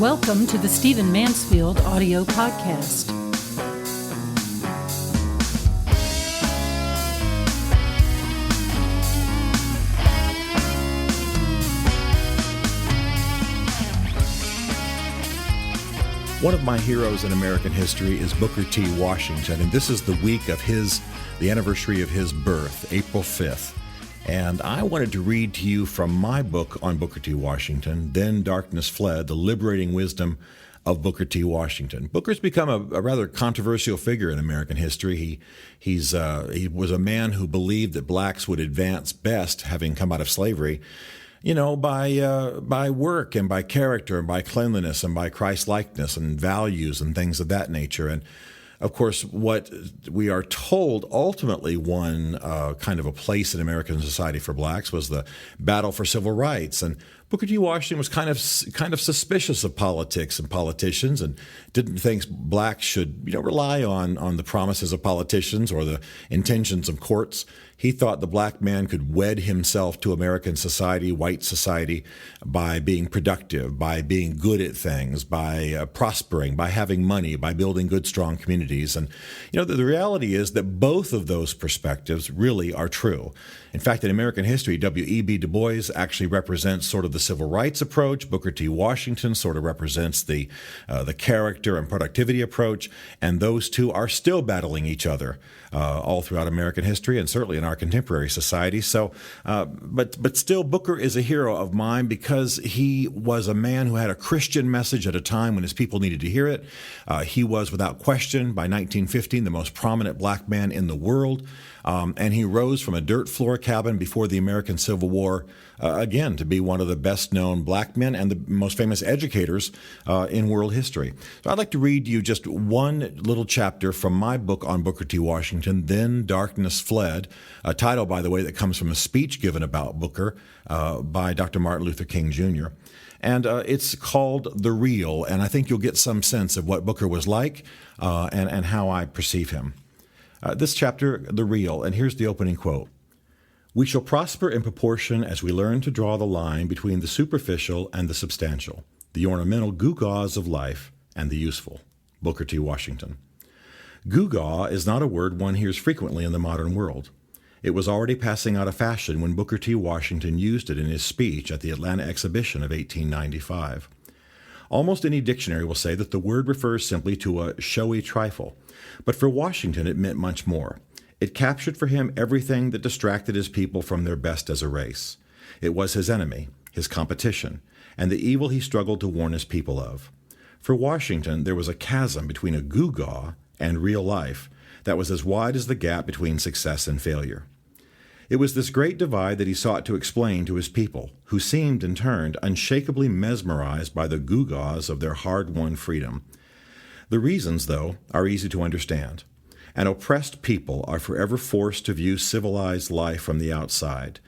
Welcome to the Stephen Mansfield audio podcast. One of my heroes in American history is Booker T. Washington, and this is the week of the anniversary of his birth, April 5th. And I wanted to read to you from my book on Booker T. Washington, Then Darkness Fled, The Liberating Wisdom of Booker T. Washington. Booker's become a rather controversial figure in American history. He was a man who believed that blacks would advance best, having come out of slavery, by work and by character and by cleanliness and by Christ-likeness and values and things of that nature. And of course, what we are told ultimately won kind of a place in American society for blacks was the battle for civil rights. And Booker T. Washington was kind of suspicious of politics and politicians, and didn't think blacks should rely on the promises of politicians or the intentions of courts. He thought the black man could wed himself to American society, white society, by being productive, by being good at things, by prospering, by having money, by building good, strong communities. And the reality is that both of those perspectives really are true. In fact, in American history, W.E.B. Du Bois actually represents sort of the civil rights approach. Booker T. Washington sort of represents the character and productivity approach, and those two are still battling each other all throughout American history and certainly in our contemporary society. So, but still, Booker is a hero of mine because he was a man who had a Christian message at a time when his people needed to hear it. He was, without question, by 1915, the most prominent black man in the world. And he rose from a dirt floor cabin before the American Civil War, again, to be one of the best-known black men and the most famous educators in world history. So I'd like to read you just one little chapter from my book on Booker T. Washington, Then Darkness Fled, a title, by the way, that comes from a speech given about Booker by Dr. Martin Luther King Jr., and it's called The Real, and I think you'll get some sense of what Booker was like and how I perceive him. This chapter, The Real, and here's the opening quote. "We shall prosper in proportion as we learn to draw the line between the superficial and the substantial, the ornamental gewgaws of life and the useful." Booker T. Washington. Gewgaw is not a word one hears frequently in the modern world. It was already passing out of fashion when Booker T. Washington used it in his speech at the Atlanta Exhibition of 1895. Almost any dictionary will say that the word refers simply to a showy trifle, but for Washington it meant much more. It captured for him everything that distracted his people from their best as a race. It was his enemy, his competition, and the evil he struggled to warn his people of. For Washington, there was a chasm between a gewgaw and real life that was as wide as the gap between success and failure. It was this great divide that he sought to explain to his people, who seemed, in turn, unshakably mesmerized by the gewgaws of their hard-won freedom. The reasons, though, are easy to understand. An oppressed people are forever forced to view civilized life from the outside.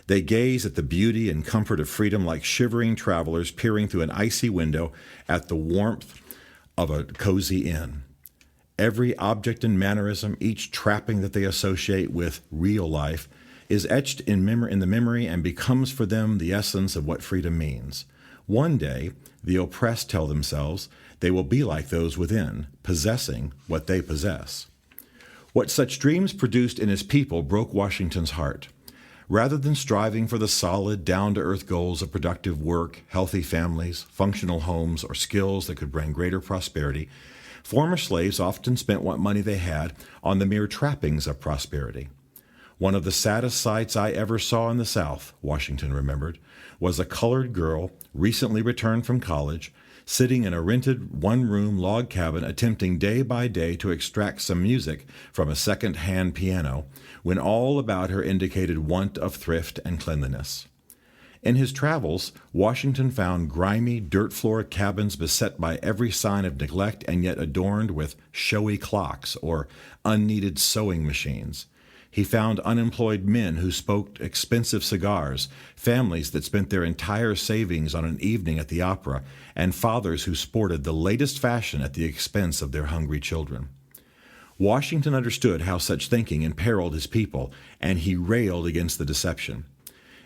They gaze at the beauty and comfort of freedom like shivering travelers peering through an icy window at the warmth of a cozy inn. Every object and mannerism, each trapping that they associate with real life, is etched in the memory and becomes for them the essence of what freedom means. One day, the oppressed tell themselves they will be like those within, possessing what they possess. What such dreams produced in his people broke Washington's heart. Rather than striving for the solid, down-to-earth goals of productive work, healthy families, functional homes, or skills that could bring greater prosperity, former slaves often spent what money they had on the mere trappings of prosperity. One of the saddest sights I ever saw in the South, Washington remembered, was a colored girl, recently returned from college, sitting in a rented one-room log cabin attempting day by day to extract some music from a second-hand piano, when all about her indicated want of thrift and cleanliness. In his travels, Washington found grimy, dirt-floor cabins beset by every sign of neglect and yet adorned with showy clocks or unneeded sewing machines. He found unemployed men who smoked expensive cigars, families that spent their entire savings on an evening at the opera, and fathers who sported the latest fashion at the expense of their hungry children. Washington understood how such thinking imperiled his people, and he railed against the deception.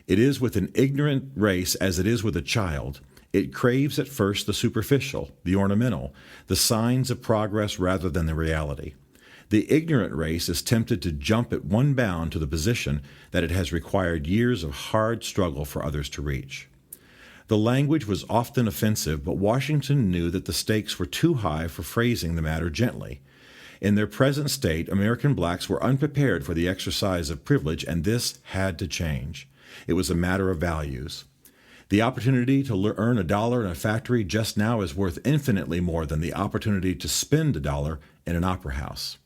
It is with an ignorant race as it is with a child. It craves at first the superficial, the ornamental, the signs of progress rather than the reality. The ignorant race is tempted to jump at one bound to the position that it has required years of hard struggle for others to reach. The language was often offensive, but Washington knew that the stakes were too high for phrasing the matter gently. In their present state, American blacks were unprepared for the exercise of privilege, and this had to change. It was a matter of values. The opportunity to earn $1 in a factory just now is worth infinitely more than the opportunity to spend $1 in an opera house.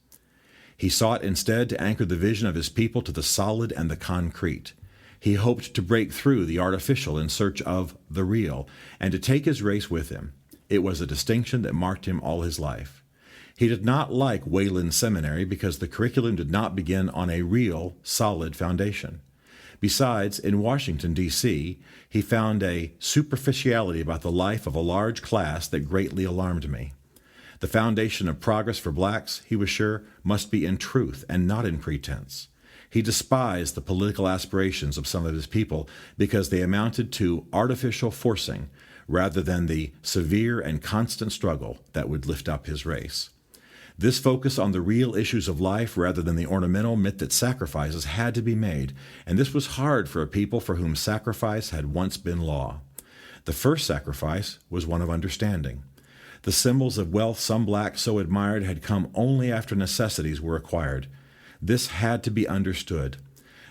He sought instead to anchor the vision of his people to the solid and the concrete. He hoped to break through the artificial in search of the real, and to take his race with him. It was a distinction that marked him all his life. He did not like Wayland Seminary because the curriculum did not begin on a real, solid foundation. Besides, in Washington, D.C., he found a superficiality about the life of a large class that greatly alarmed me. The foundation of progress for blacks, he was sure, must be in truth and not in pretense. He despised the political aspirations of some of his people because they amounted to artificial forcing rather than the severe and constant struggle that would lift up his race. This focus on the real issues of life rather than the ornamental meant that sacrifices had to be made, and this was hard for a people for whom sacrifice had once been law. The first sacrifice was one of understanding. The symbols of wealth some blacks so admired had come only after necessities were acquired. This had to be understood.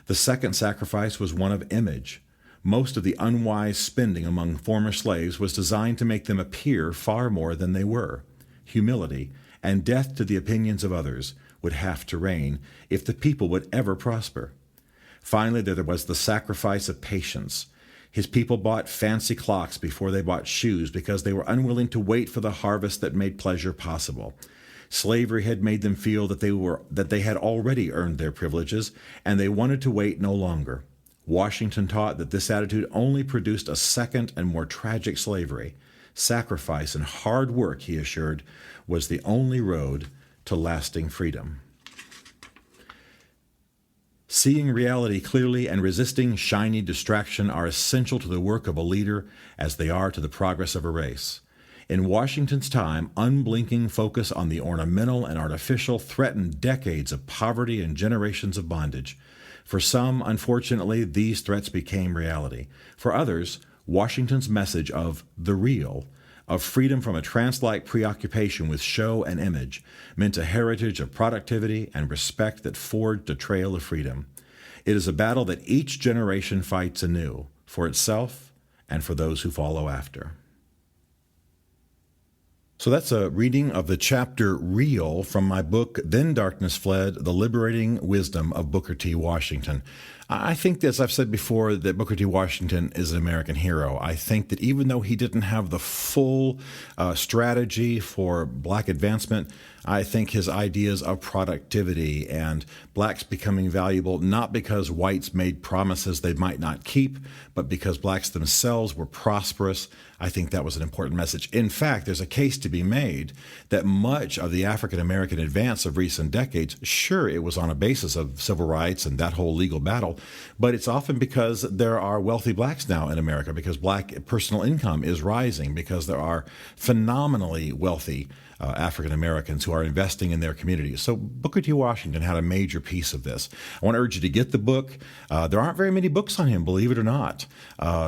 The second sacrifice was one of image. Most of the unwise spending among former slaves was designed to make them appear far more than they were. Humility and death to the opinions of others would have to reign if the people would ever prosper. Finally, there was the sacrifice of patience. His people bought fancy clocks before they bought shoes because they were unwilling to wait for the harvest that made pleasure possible. Slavery had made them feel that they had already earned their privileges, and they wanted to wait no longer. Washington taught that this attitude only produced a second and more tragic slavery. Sacrifice and hard work, he assured, was the only road to lasting freedom. Seeing reality clearly and resisting shiny distraction are essential to the work of a leader as they are to the progress of a race. In Washington's time, unblinking focus on the ornamental and artificial threatened decades of poverty and generations of bondage. For some, unfortunately, these threats became reality. For others, Washington's message of the real, of freedom from a trance-like preoccupation with show and image, meant a heritage of productivity and respect that forged a trail of freedom. It is a battle that each generation fights anew, for itself and for those who follow after. So that's a reading of the chapter Real from my book, Then Darkness Fled, The Liberating Wisdom of Booker T. Washington. I think, as I've said before, that Booker T. Washington is an American hero. I think that even though he didn't have the full strategy for black advancement, I think his ideas of productivity and blacks becoming valuable, not because whites made promises they might not keep, but because blacks themselves were prosperous, I think that was an important message. In fact, there's a case to be made that much of the African American advance of recent decades, sure, it was on a basis of civil rights and that whole legal battle, but it's often because there are wealthy blacks now in America, because black personal income is rising, because there are phenomenally wealthy African Americans who are investing in their communities. So Booker T. Washington had a major piece of this. I want to urge you to get the book. There aren't very many books on him, believe it or not.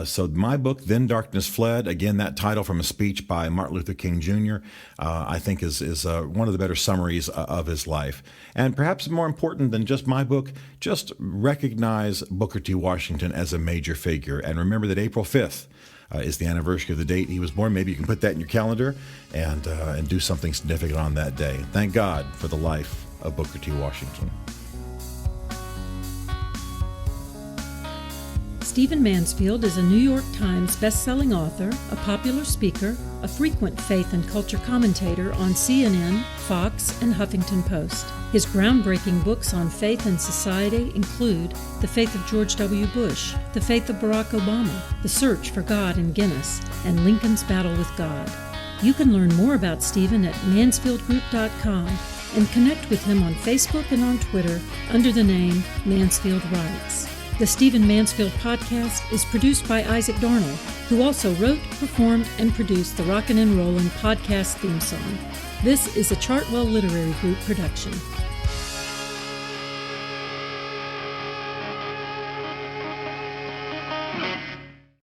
So my book, Then Darkness Fled, again, that title from a speech by Martin Luther King Jr., I think is one of the better summaries of his life. And perhaps more important than just my book, just recognize Booker T. Washington as a major figure. And remember that April 5th is the anniversary of the date he was born. Maybe you can put that in your calendar and do something significant on that day. Thank God for the life of Booker T. Washington. Stephen Mansfield is a New York Times best-selling author, a popular speaker, a frequent faith and culture commentator on CNN, Fox, and Huffington Post. His groundbreaking books on faith and society include The Faith of George W. Bush, The Faith of Barack Obama, The Search for God in Guinness, and Lincoln's Battle with God. You can learn more about Stephen at mansfieldgroup.com and connect with him on Facebook and on Twitter under the name Mansfield Writes. The Stephen Mansfield podcast is produced by Isaac Darnell, who also wrote, performed, and produced the Rockin' and Rollin' podcast theme song. This is a Chartwell Literary Group production.